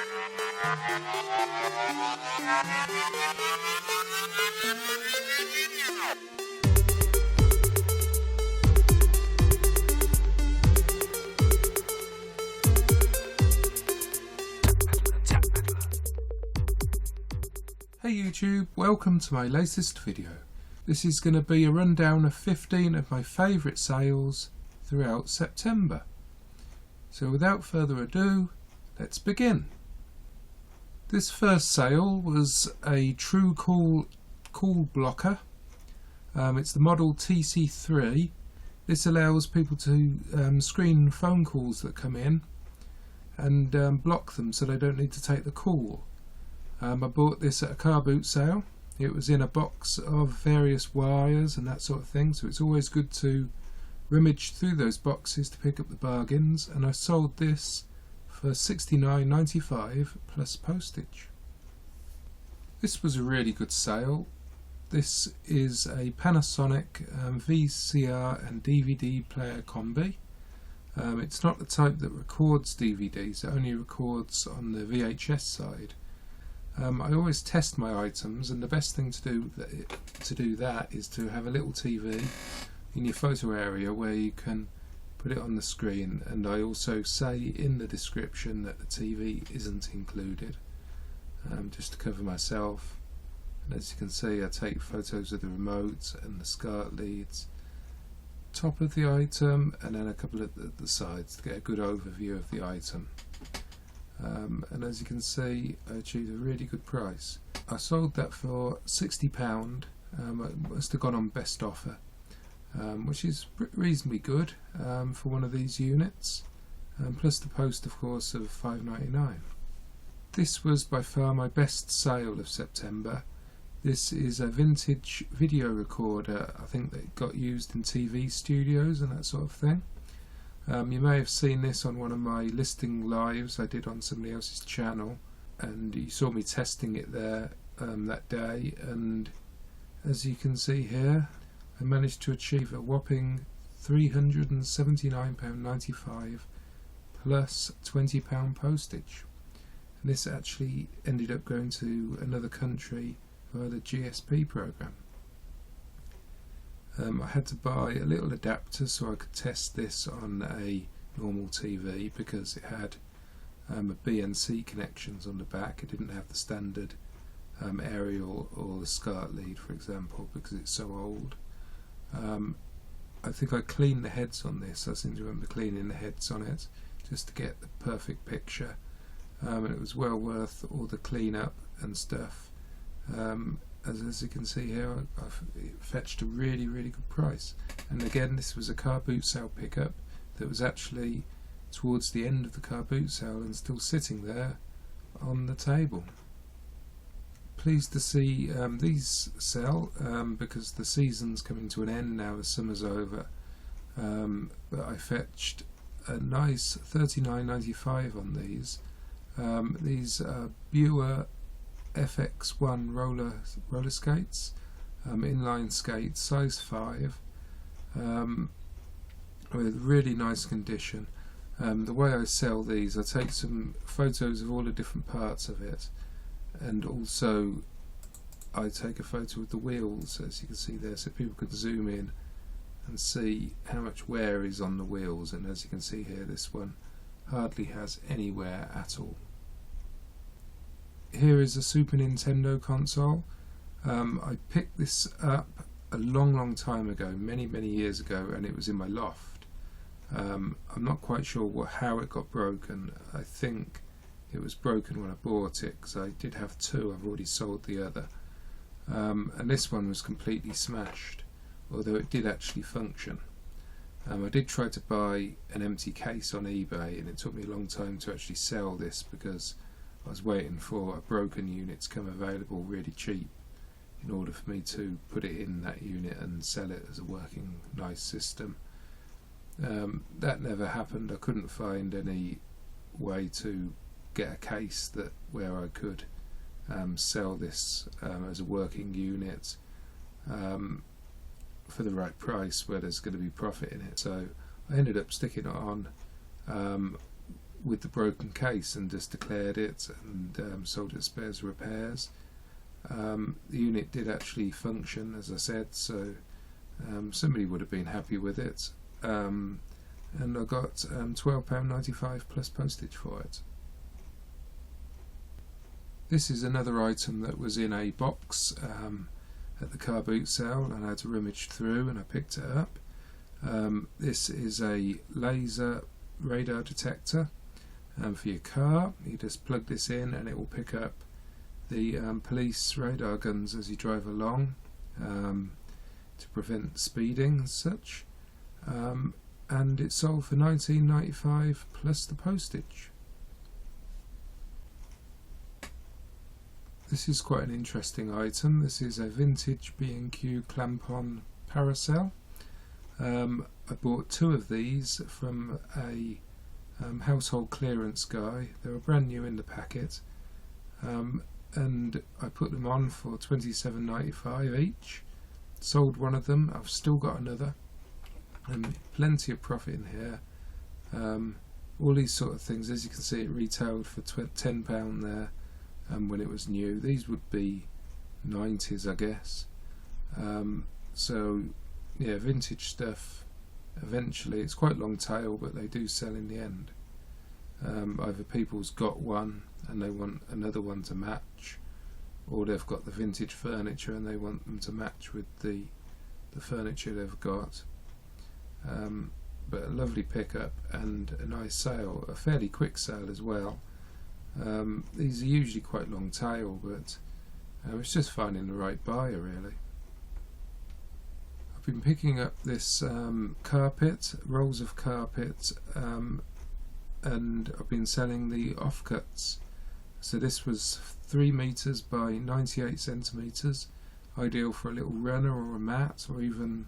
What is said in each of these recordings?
Hey YouTube, welcome to my latest video. This is going to be a rundown of 15 of my favourite sales throughout September. So without further ado, let's begin. This first sale was a True Call blocker. It's the model TC3. This allows people to screen phone calls that come in and block them so they don't need to take the call. I bought this at a car boot sale. It was in a box of various wires and that sort of thing, so it's always good to rummage through those boxes to pick up the bargains, and I sold this for $69.95 plus postage. This was a really good sale. This is a Panasonic VCR and DVD player combi. It's not the type that records DVDs, it only records on the VHS side. I always test my items, and the best thing to do that is to have a little TV in your photo area where you can put it on the screen, and I also say in the description that the TV isn't included, just to cover myself. And as you can see, I take photos of the remote and the SCART leads, top of the item, and then a couple of the sides to get a good overview of the item. And as you can see, I achieved a really good price. I sold that for £60. It must have gone on best offer, which is reasonably good for one of these units, plus the post of course of £5.99. This was by far my best sale of September. This is a vintage video recorder, I think that got used in TV studios and that sort of thing. You may have seen this on one of my listing lives I did on somebody else's channel, and you saw me testing it there that day, and as you can see here, I managed to achieve a whopping £379.95 plus £20 postage. And this actually ended up going to another country via the GSP program. I had to buy a little adapter so I could test this on a normal TV because it had a BNC connections on the back. It didn't have the standard aerial or the SCART lead, for example, because it's so old. I think I cleaned the heads on this. I seem to remember cleaning the heads on it just to get the perfect picture, and it was well worth all the cleanup and stuff. As you can see here, I've fetched a really good price. And again, this was a car boot sale pickup that was actually towards the end of the car boot sale and still sitting there on the table. Pleased to see these sell because the season's coming to an end now as summer's over. But I fetched a nice $39.95 on these. These are Buer FX1 roller skates, inline skates, size 5, with really nice condition. The way I sell these, I take some photos of all the different parts of it, and also I take a photo of the wheels, as you can see there, so people can zoom in and see how much wear is on the wheels. And as you can see here, this one hardly has any wear at all. Here is a Super Nintendo console. I picked this up a long time ago, many years ago, and it was in my loft. I'm not quite sure how it got broken. I think it was broken when I bought it, because I did have two. I've already sold the other, and this one was completely smashed, although it did actually function. I did try to buy an empty case on eBay, and it took me a long time to actually sell this because I was waiting for a broken unit to come available really cheap in order for me to put it in that unit and sell it as a working nice system. That never happened. I couldn't find any way to get a case where I could sell this as a working unit for the right price where there's going to be profit in it. So I ended up sticking it on with the broken case and just declared it and sold it as spares repairs. The unit did actually function, as I said, so somebody would have been happy with it, and I got £12.95 plus postage for it. This is another item that was in a box at the car boot sale, and I had to rummage through and I picked it up. This is a laser radar detector for your car. You just plug this in and it will pick up the police radar guns as you drive along, to prevent speeding and such, and it's sold for £19.95 plus the postage. This is quite an interesting item. This is a vintage B&Q clamp-on parasol. I bought 2 of these from a household clearance guy. They were brand new in the packet, and I put them on for £27.95 each. Sold one of them. I've still got another, and plenty of profit in here. All these sort of things, as you can see, it retailed for £10 there when it was new. These would be 90s, I guess. So yeah, vintage stuff. Eventually, it's quite long tail, but they do sell in the end. Either people's got one and they want another one to match, or they've got the vintage furniture and they want them to match with the furniture they've got. But a lovely pickup and a nice sale, a fairly quick sale as well. These are usually quite long tail, but it's just finding the right buyer, really. I've been picking up this carpet, rolls of carpet, and I've been selling the offcuts. So this was 3 meters by 98 centimeters, ideal for a little runner or a mat, or even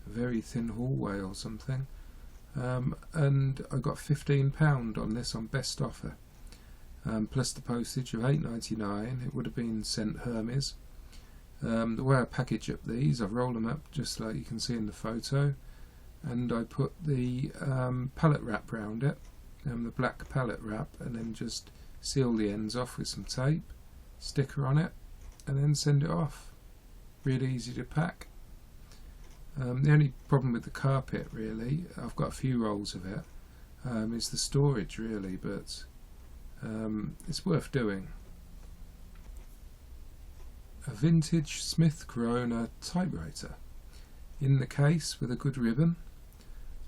a very thin hallway or something. And I got £15 on this on best offer, plus the postage of £8.99. It would have been sent Hermes. The way I package up these, I roll them up just like you can see in the photo, and I put the pallet wrap round it, the black pallet wrap, and then just seal the ends off with some tape, sticker on it, and then send it off. Really easy to pack. The only problem with the carpet, really, I've got a few rolls of it, is the storage, really, but it's worth doing. A vintage Smith Corona typewriter in the case with a good ribbon.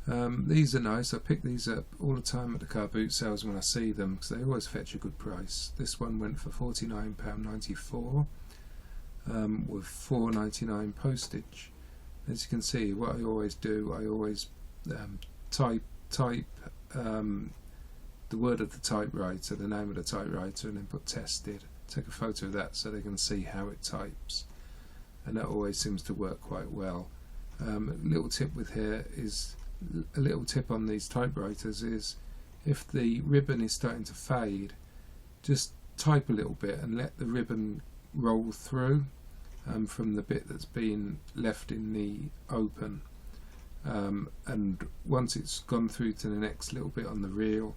These are nice. I pick these up all the time at the car boot sales when I see them, because they always fetch a good price. This one went for £49.94 with £4.99 postage. As you can see, what I always do, I always type the word of the typewriter, the name of the typewriter, and then put tested. Take a photo of that so they can see how it types, and that always seems to work quite well. A little tip with here is, a little tip on these typewriters is, if the ribbon is starting to fade, just type a little bit and let the ribbon roll through from the bit that's been left in the open, and once it's gone through to the next little bit on the reel,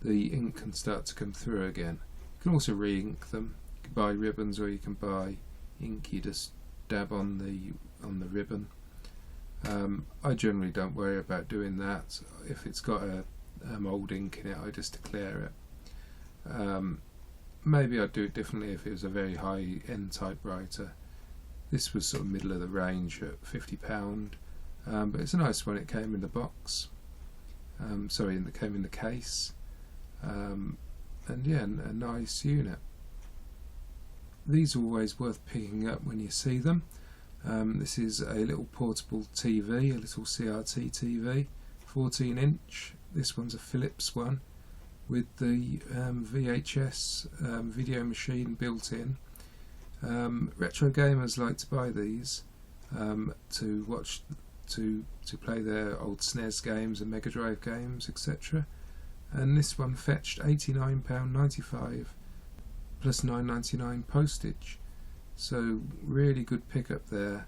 the ink can start to come through again. You can also re-ink them. You can buy ribbons, or you can buy ink you just dab on the ribbon. I generally don't worry about doing that. If it's got a old ink in it, I just declare it. Maybe I'd do it differently if it was a very high-end typewriter. This was sort of middle of the range at £50, but it's a nice one. It came in the box. It came in the case. And yeah, a nice unit. These are always worth picking up when you see them. This is a little portable TV, a little CRT TV, 14-inch. This one's a Philips one with the VHS video machine built in. Retro gamers like to buy these to watch, to play their old SNES games and Mega Drive games, etc. And this one fetched £89.95 plus £9.99 postage. So really good pickup there.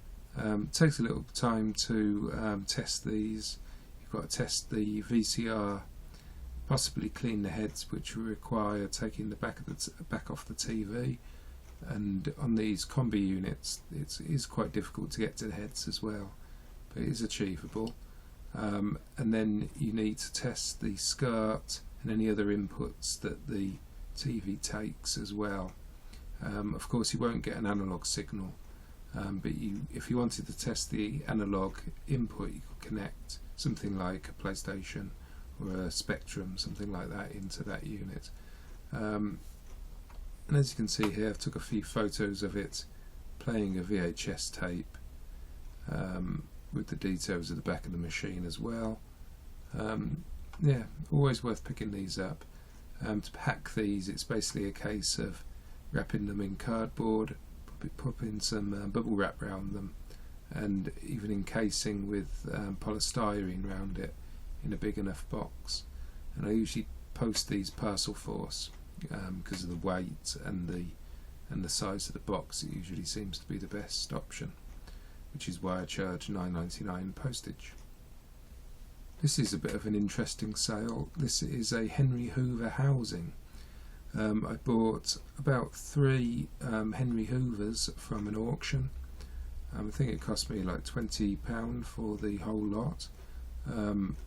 Takes a little time to test these. You've got to test the VCR possibly clean the heads, which require taking the back off the TV, and on these combi units it is quite difficult to get to the heads as well, but it is achievable. And then you need to test the skirt and any other inputs that the TV takes as well. Of course you won't get an analog signal, but if you wanted to test the analog input, you could connect something like a PlayStation or a Spectrum, something like that, into that unit. And as you can see here, I've took a few photos of it playing a VHS tape, with the details of the back of the machine as well. Yeah, always worth picking these up. To pack these, it's basically a case of wrapping them in cardboard, popping some bubble wrap around them, and even encasing with polystyrene around it in a big enough box. And I usually post these parcel force because of the weight and the size of the box. It usually seems to be the best option, which is why I charge $9.99 postage. This is a bit of an interesting sale. This is a Henry Hoover housing. I bought about 3 Henry Hoovers from an auction. I think it cost me like £20 for the whole lot.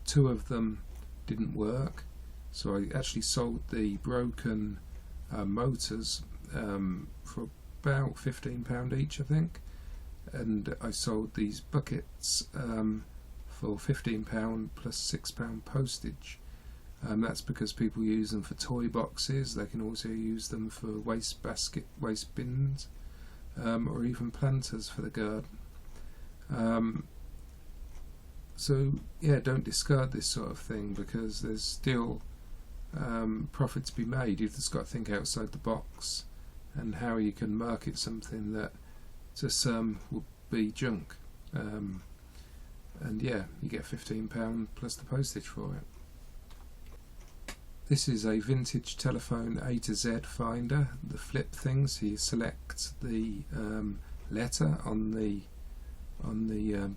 2 of them didn't work, so I actually sold the broken motors for about £15 each, I think, and I sold these buckets for £15 plus £6 postage. That's because people use them for toy boxes. They can also use them for waste bins, or even planters for the garden. So yeah, don't discard this sort of thing, because there's still profit to be made. You've just got to think outside the box and how you can market something that to some will be junk. And yeah, you get £15 plus the postage for it. This is a vintage telephone A to Z finder, the flip thing, so you select the letter on the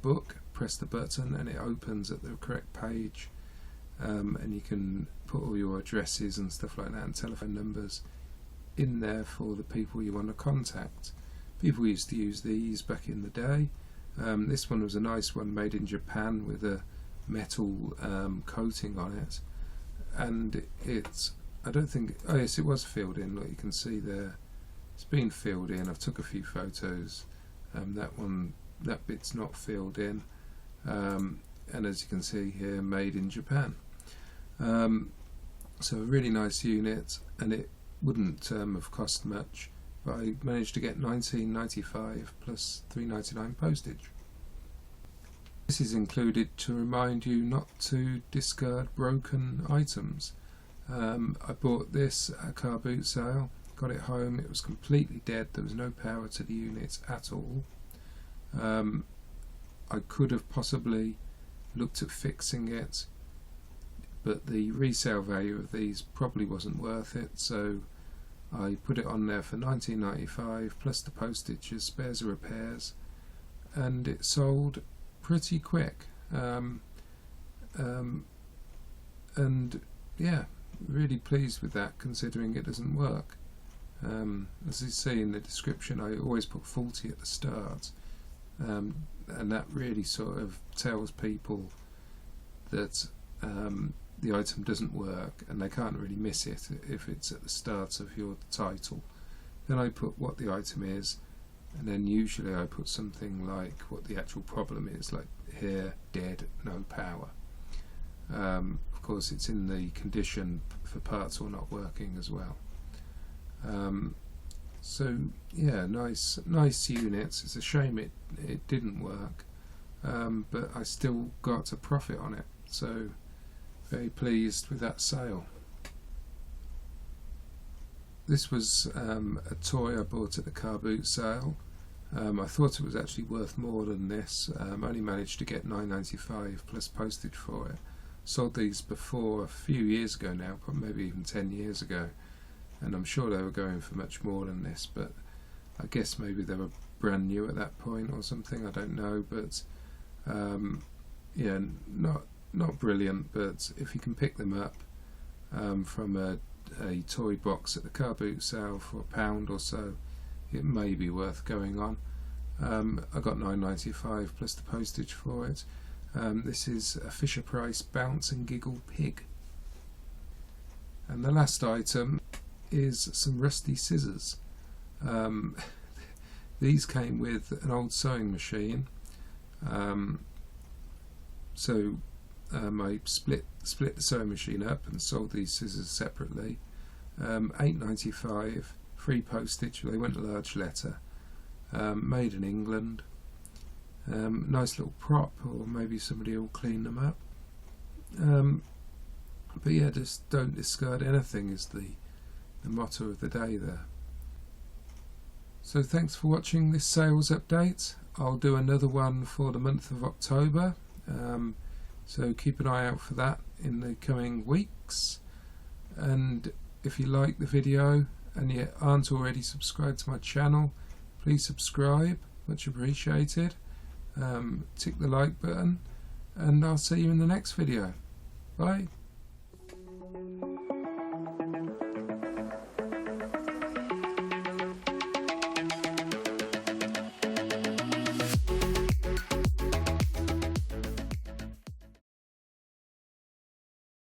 book, press the button, and it opens at the correct page, and you can put all your addresses and stuff like that and telephone numbers in there for the people you want to contact. People used to use these back in the day. This one was a nice one, made in Japan with a metal coating on it, and it's, I don't think, oh yes, it was filled in, like you can see there, it's been filled in. I've took a few photos. That bit's not filled in, and as you can see here, made in Japan. So a really nice unit, and it wouldn't have cost much, but I managed to get $19.95 plus $3.99 postage. This is included to remind you not to discard broken items. I bought this at a car boot sale, got it home, it was completely dead, there was no power to the unit at all. I could have possibly looked at fixing it, but the resale value of these probably wasn't worth it, so I put it on there for $19.95 plus the postage as spares or repairs, and it sold pretty quick. And yeah, really pleased with that, considering it doesn't work. As you see in the description, I always put faulty at the start, and that really sort of tells people that the item doesn't work, and they can't really miss it if it's at the start of your title. Then I put what the item is, and then usually I put something like what the actual problem is, like here, dead, no power. Of course it's in the condition for parts or not working as well. So yeah, nice units. It's a shame it didn't work, but I still got a profit on it, so very pleased with that sale. This was a toy I bought at the car boot sale. I thought it was actually worth more than this. I only managed to get $9.95 plus postage for it. Sold these before a few years ago now, probably maybe even 10 years ago, and I'm sure they were going for much more than this, but I guess maybe they were brand new at that point or something, I don't know. But yeah, not brilliant, but if you can pick them up, from a toy box at the car boot sale for £1 or so. It may be worth going on. I got £9.95 plus the postage for it. This is a FisherPrice Bounce and Giggle Pig. And the last item is some rusty scissors. These came with an old sewing machine, so I split the sewing machine up and sold these scissors separately. £8.95, free postage. They went a large letter. Made in England. Nice little prop, or maybe somebody will clean them up. But yeah, just don't discard anything is the motto of the day there. So thanks for watching this sales update. I'll do another one for the month of October, so keep an eye out for that in the coming weeks. And if you like the video and you aren't already subscribed to my channel, please subscribe, much appreciated. Tick the like button, and I'll see you in the next video. Bye.